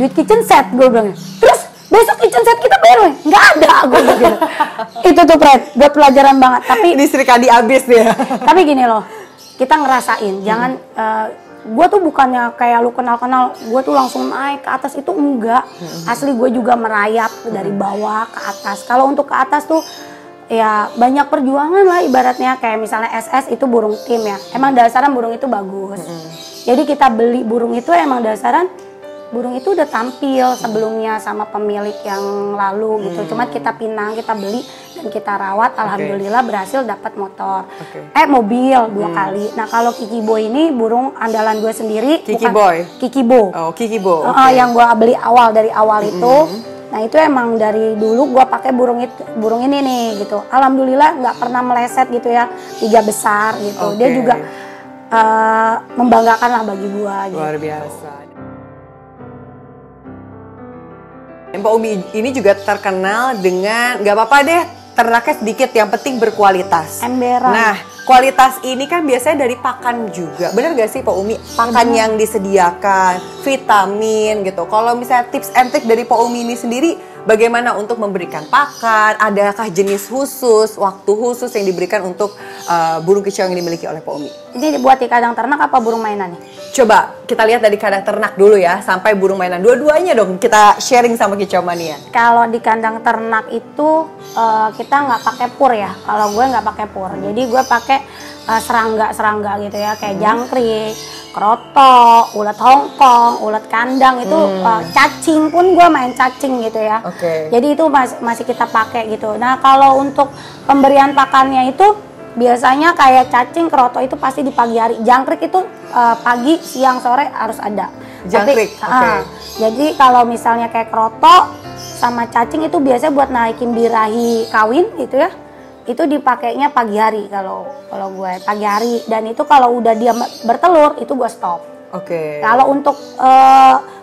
duit kitchen set gue bilang. Terus besok kitchen set kita bayar nggak ada gue bilang. Itu tuh Fred, buat pelajaran banget. Tapi ini Sri Kandi abis dia. Tapi gini loh, kita ngerasain, jangan gue tuh bukannya kayak lu kenal-kenal, gue tuh langsung naik ke atas, itu enggak. Asli gue juga merayap dari bawah ke atas. Kalau untuk ke atas tuh ya banyak perjuangan lah ibaratnya, kayak misalnya SS itu burung tim ya. Emang dasaran burung itu bagus. Jadi kita beli burung itu emang dasaran burung itu udah tampil sebelumnya sama pemilik yang lalu gitu. Cuma kita pinang, kita beli dan kita rawat. Alhamdulillah berhasil dapat motor. Mobil 2 kali. Nah kalau Kiki Boy ini burung andalan gue sendiri. Kiki Boy? Kiki Bo. Oh Kiki Bo. Yang gue beli dari awal itu. Nah itu emang dari dulu gue pakai burung ini nih gitu. Alhamdulillah nggak pernah meleset gitu ya, 3 besar gitu. Dia juga membanggakan lah bagi gue. Luar biasa. Mbak Umi ini juga terkenal dengan, nggak apa-apa deh ternaknya sedikit, yang penting berkualitas. Emberan. Nah, kualitas ini kan biasanya dari pakan juga. Bener gak sih Pak Umi? Pakan yang disediakan, vitamin gitu. Kalau misalnya tips and trick dari Pak Umi ini sendiri, bagaimana untuk memberikan pakan? Adakah jenis khusus, waktu khusus yang diberikan untuk burung kicau yang dimiliki oleh Pak Umi? Ini dibuat di kandang ternak apa burung mainan nih? Coba kita lihat dari kandang ternak dulu ya, sampai burung mainan. Dua-duanya dong kita sharing sama Kicau Mania. Kalau di kandang ternak itu kita nggak pakai pur ya. Kalau gue nggak pakai pur. Jadi gue pakai serangga gitu ya, kayak jangkrik, kroto, ulet Hongkong, ulet kandang itu cacing pun gue main cacing gitu ya. Jadi itu masih kita pakai gitu. Nah kalau untuk pemberian pakannya itu biasanya kayak cacing, kroto itu pasti di pagi hari. Jangkrik itu pagi, siang, sore harus ada. Jangkrik. Jadi kalau misalnya kayak kroto sama cacing itu biasanya buat naikin birahi kawin gitu ya. Itu dipakainya pagi hari kalau gue pagi hari, dan itu kalau udah dia bertelur itu gue stop. Kalau untuk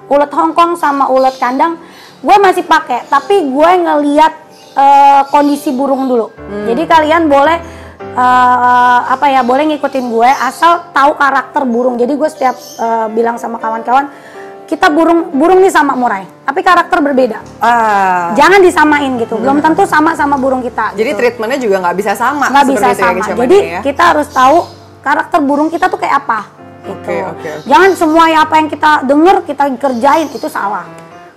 ulet Hongkong sama ulet kandang gue masih pakai, tapi gue ngeliat kondisi burung dulu. Jadi kalian boleh boleh ngikutin gue asal tahu karakter burung. Jadi gue setiap bilang sama kawan-kawan, kita burung nih sama murai, tapi karakter berbeda. Jangan disamain gitu. Belum tentu sama burung kita. Jadi gitu. Treatmentnya juga nggak bisa sama. Nggak bisa sama. Jadi kita harus tahu karakter burung kita tuh kayak apa. Gitu. Jangan semua apa yang kita dengar kita kerjain, itu salah.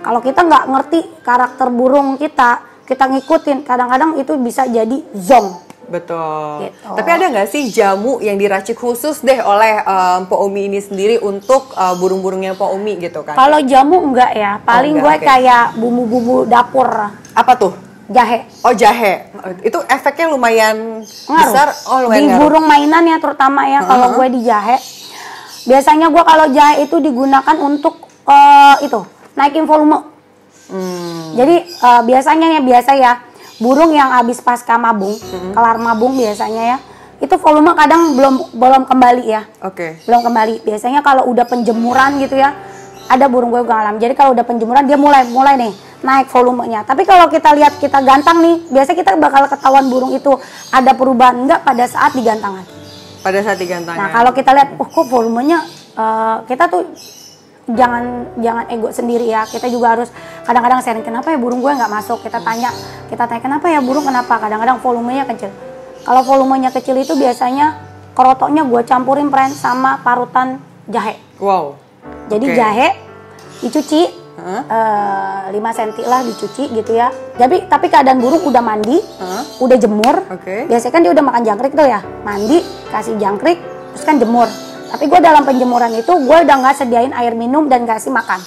Kalau kita nggak ngerti karakter burung kita ngikutin, kadang-kadang itu bisa jadi zonk. Betul. Gitu. Tapi ada nggak sih jamu yang diracik khusus deh oleh Pak Umi ini sendiri untuk burung-burungnya Pak Umi gitu kan? Kalau jamu enggak ya, paling gue kayak bumbu-bumbu dapur. Apa tuh? Jahe. Oh jahe, itu efeknya lumayan besar. Di burung mainan ya terutama ya, kalau gue di jahe. Biasanya gue kalau jahe itu digunakan untuk naikin volume. Jadi biasanya ya. Burung yang habis pasca mabung, kelar mabung biasanya ya, itu volume kadang belum kembali ya. Belum kembali. Biasanya kalau udah penjemuran gitu ya, ada burung gue ngalam. Jadi kalau udah penjemuran dia mulai nih naik volumenya. Tapi kalau kita lihat kita gantang nih, biasanya kita bakal ketahuan burung itu ada perubahan enggak pada saat digantangan. Pada saat digantangan. Nah kalau kita lihat, kok volumenya kita tuh jangan ego sendiri ya. Kita juga harus kadang-kadang sharing, kenapa ya burung gue nggak masuk. Kita tanya kenapa ya burung, kenapa. Kadang-kadang volumenya kecil. Kalau volumenya kecil itu biasanya kerotonya gue campurin sama parutan jahe. Jadi jahe dicuci 5 cm lah dicuci gitu ya. Tapi keadaan burung udah mandi, udah jemur. Biasanya kan dia udah makan jangkrik tuh ya, mandi kasih jangkrik terus kan jemur. Tapi gue dalam penjemuran itu gue udah nggak sediain air minum dan kasih makan.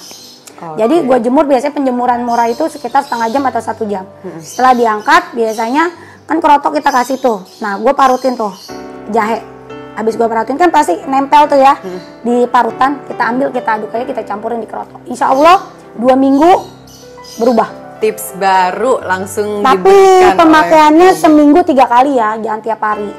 Jadi gue jemur, biasanya penjemuran murah itu sekitar setengah jam atau 1 jam. Setelah diangkat biasanya kan kerotok kita kasih tuh. Nah gue parutin tuh jahe. Habis gue parutin kan pasti nempel tuh ya di parutan. Kita ambil, kita aduk aja, kita campurin di kerotok. Insya Allah 2 minggu berubah. Tips baru langsung tapi pemakaiannya seminggu 3 kali ya, jangan tiap hari.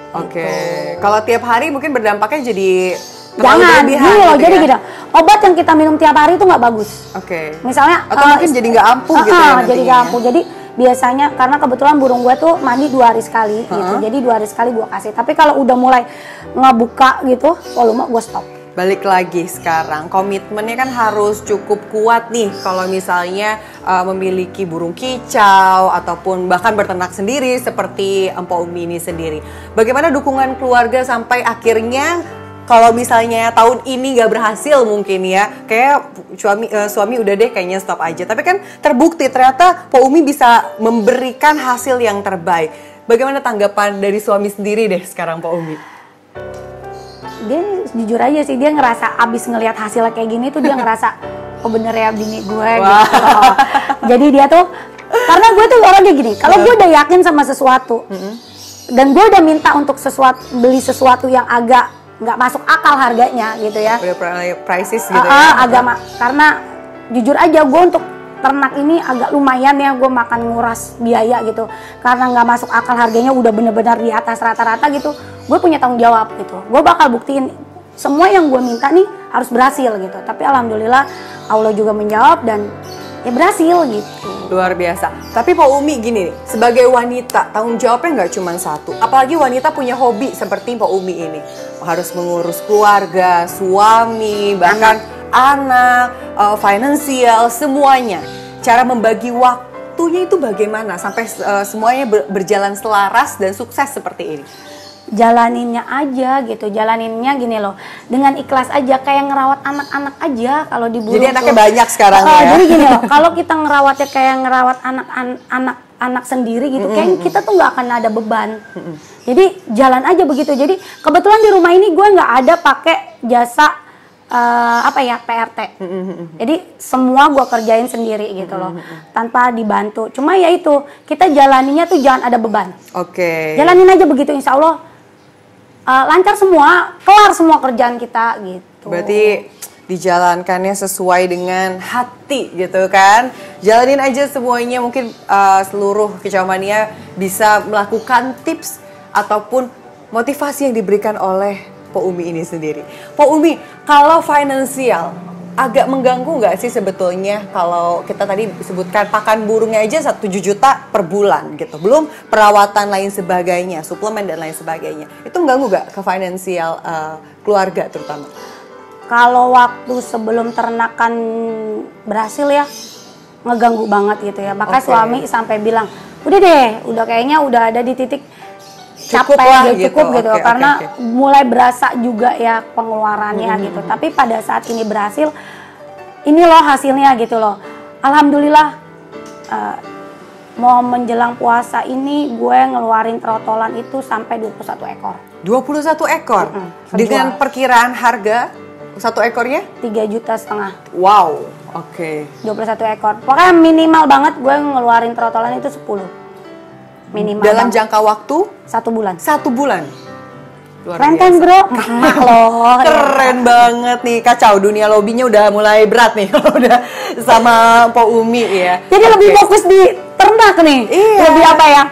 Kalau tiap hari mungkin berdampaknya jadi jangan gini loh, jadi gini, obat yang kita minum tiap hari itu nggak bagus. Misalnya atau mungkin jadi nggak ampuh gitu ya jadi nggak ampuh. Jadi biasanya karena kebetulan burung gue tuh mandi 2 hari sekali gitu, jadi 2 hari sekali gue kasih. Tapi kalau udah mulai ngebuka gitu volume gue stop. balik lagi sekarang, komitmennya kan harus cukup kuat nih kalau misalnya memiliki burung kicau ataupun bahkan berternak sendiri seperti Empo Umi ini sendiri. Bagaimana dukungan keluarga sampai akhirnya kalau misalnya tahun ini nggak berhasil mungkin ya, kayak suami udah deh kayaknya stop aja. Tapi kan terbukti ternyata Po Umi bisa memberikan hasil yang terbaik. Bagaimana tanggapan dari suami sendiri deh sekarang Po Umi? Dia jujur aja sih, dia ngerasa abis ngelihat hasilnya kayak gini tuh dia ngerasa oh bener ya bini gue gitu loh. Jadi dia tuh, karena gue tuh orangnya gini, kalau gue udah yakin sama sesuatu dan gue udah minta untuk beli sesuatu yang agak nggak masuk akal harganya gitu ya, udah prices gitu ya, karena jujur aja gue untuk ternak ini agak lumayan ya, gue makan nguras biaya gitu karena nggak masuk akal harganya, udah bener-bener di atas rata-rata gitu. Gue punya tanggung jawab gitu, gue bakal buktiin semua yang gue minta nih harus berhasil gitu. Tapi alhamdulillah Allah juga menjawab dan ya berhasil gitu. Luar biasa. Tapi Po Umi gini nih, sebagai wanita tanggung jawabnya nggak cuma satu. Apalagi wanita punya hobi seperti Po Umi ini, harus mengurus keluarga, suami, bahkan anak, finansial, semuanya. Cara membagi waktunya itu bagaimana sampai semuanya berjalan selaras dan sukses seperti ini? Jalaninnya aja gitu, jalaninnya gini loh, dengan ikhlas aja, kayak ngerawat anak-anak aja kalau di burung. Jadi anaknya banyak sekarang ya? Jadi gini loh, kalau kita ngerawatnya kayak ngerawat anak-anak sendiri gitu, kayak kita tuh nggak akan ada beban. Jadi jalan aja begitu. Jadi kebetulan di rumah ini gue nggak ada pakai jasa PRT. Jadi semua gue kerjain sendiri gitu loh, tanpa dibantu. Cuma ya itu, kita jalaninya tuh jangan ada beban. Oke. Jalanin aja begitu, insya Allah lancar semua, kelar semua kerjaan kita gitu. Berarti dijalankannya sesuai dengan hati gitu kan. Jalanin aja semuanya, mungkin seluruh Kicau Mania bisa melakukan tips ataupun motivasi yang diberikan oleh Po Umi ini sendiri. Po Umi, kalau finansial agak mengganggu nggak sih sebetulnya kalau kita tadi sebutkan pakan burungnya aja 1 juta per bulan gitu, belum perawatan lain sebagainya, suplemen dan lain sebagainya, itu mengganggu nggak ke finansial keluarga terutama? Kalau waktu sebelum ternakan berhasil ya ngeganggu banget gitu ya, makanya suami sampai bilang udah deh, udah kayaknya udah ada di titik capek cukup gitu, karena mulai berasa juga ya pengeluarannya gitu. Tapi pada saat ini berhasil, ini loh hasilnya gitu loh. Alhamdulillah, mau menjelang puasa ini gue ngeluarin trotolan itu sampai 21 ekor. 21 ekor? Dengan perkiraan harga 1 ekornya? 3,5 juta. Wow, oke. 21 ekor. Pokoknya minimal banget gue ngeluarin trotolan itu 10. Minimal dalam banget. Jangka waktu 1 bulan. 1 bulan. Luar keren kan bro? Loh. Keren banget nih, kacau, dunia lobbynya udah mulai berat nih kalau udah sama Po Umi ya. Jadi lebih fokus di ternak nih. Iya. Lebih apa ya?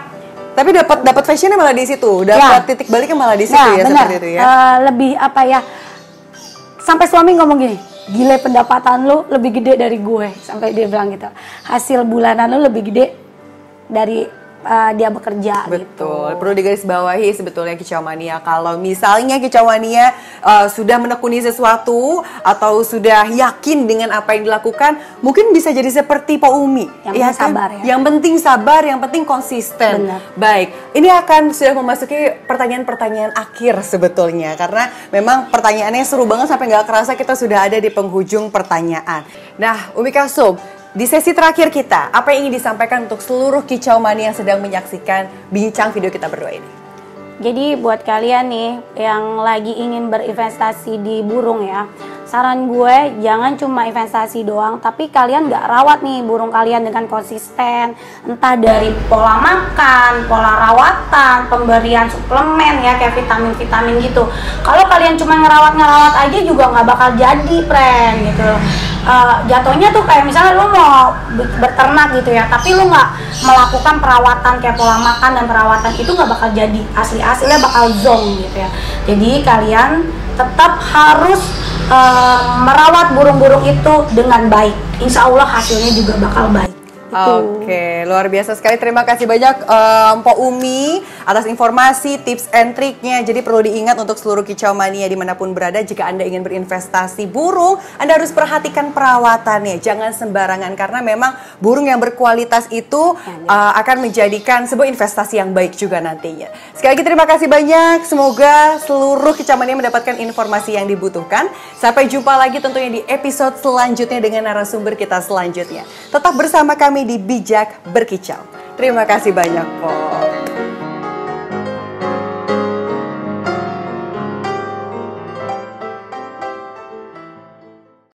Tapi dapat fashionnya malah di situ, dapat titik baliknya malah di situ ya, bener. seperti itu ya. Lebih apa ya? Sampai suami ngomong gini, gile pendapatan lu lebih gede dari gue, sampai dia bilang gitu. Hasil bulanan lu lebih gede dari dia bekerja. Betul, gitu. perlu digarisbawahi sebetulnya Kicau Mania, kalau misalnya Kicau Mania sudah menekuni sesuatu atau sudah yakin dengan apa yang dilakukan, mungkin bisa jadi seperti Po Umi. Yang penting sabar ya. Yang penting sabar, yang penting konsisten. Benar. Baik, ini akan sudah memasuki pertanyaan-pertanyaan akhir sebetulnya, karena memang pertanyaannya seru banget sampai nggak kerasa kita sudah ada di penghujung pertanyaan. Nah, Umi Kalsum, di sesi terakhir kita, apa yang ingin disampaikan untuk seluruh Kicau Mania yang sedang menyaksikan bincang video kita berdua ini? Jadi buat kalian nih yang lagi ingin berinvestasi di burung ya, saran gue jangan cuma investasi doang, tapi kalian nggak rawat nih burung kalian dengan konsisten, entah dari pola makan, pola rawatan, pemberian suplemen ya kayak vitamin-vitamin gitu. Kalau kalian cuma ngerawat aja juga nggak bakal jadi friend gitu. Jatuhnya tuh kayak misalnya lu mau berternak gitu ya, tapi lu nggak melakukan perawatan kayak pola makan dan perawatan itu nggak bakal jadi, hasilnya bakal zonk gitu ya. Jadi kalian tetap harus merawat burung-burung itu dengan baik, insya Allah hasilnya juga bakal baik. Oke, luar biasa sekali. Terima kasih banyak Mpok Umi atas informasi, tips and triknya. Jadi perlu diingat untuk seluruh kicau mania dimanapun berada, jika Anda ingin berinvestasi burung, Anda harus perhatikan perawatannya. Jangan sembarangan, karena memang burung yang berkualitas itu akan menjadikan sebuah investasi yang baik juga nantinya. Sekali lagi terima kasih banyak. Semoga seluruh kicau mania mendapatkan informasi yang dibutuhkan. Sampai jumpa lagi tentunya di episode selanjutnya dengan narasumber kita selanjutnya. Tetap bersama kami di Bijak Berkicau. Terima kasih banyak, Po.